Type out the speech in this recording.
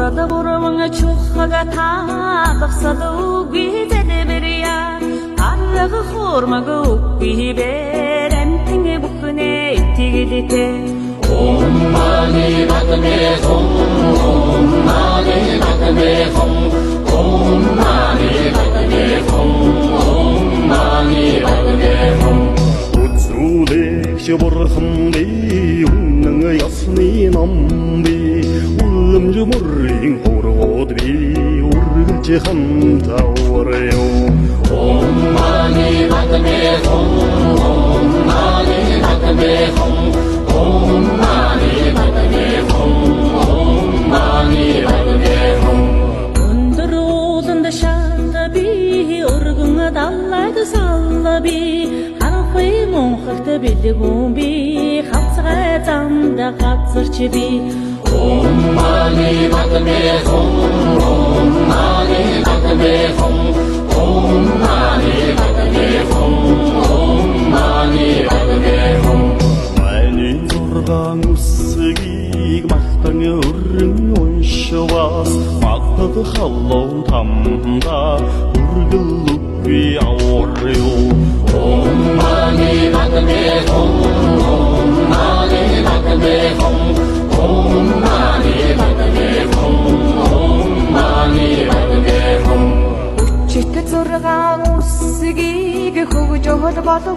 Burada buramın çuhaga taqsada uğizede beriya Arrağı xormaga uği berem tinge bukune tigidite Om mani padme hum, Om mani padme hum, Om mani padme hum, Om mani padme hum. Үзүүлэгч бурхан би үнэн ясны ном би үлэмж мөрийн хорвоод би үргэлж хамтааварё Om mani padme hum, Om mani padme hum, Om mani padme hum, Om mani padme hum. Өндөр ууланда шалда би өргөн даллайд салла би харахой монхогт бэлгүүн би хавцгай замда газарч би Om mani padme hum, Om mani padme hum, Om mani padme hum, Om mani padme hum. Миний зургаан үсгийг мартан өрн уншвас магтад халуу тамда үргэл үгүй аварё Om mani padme hum, Om mani padme hum, Om mani padme hum, Om mani padme hum. Читгэж зургаан үсгийг хөгжөөл бол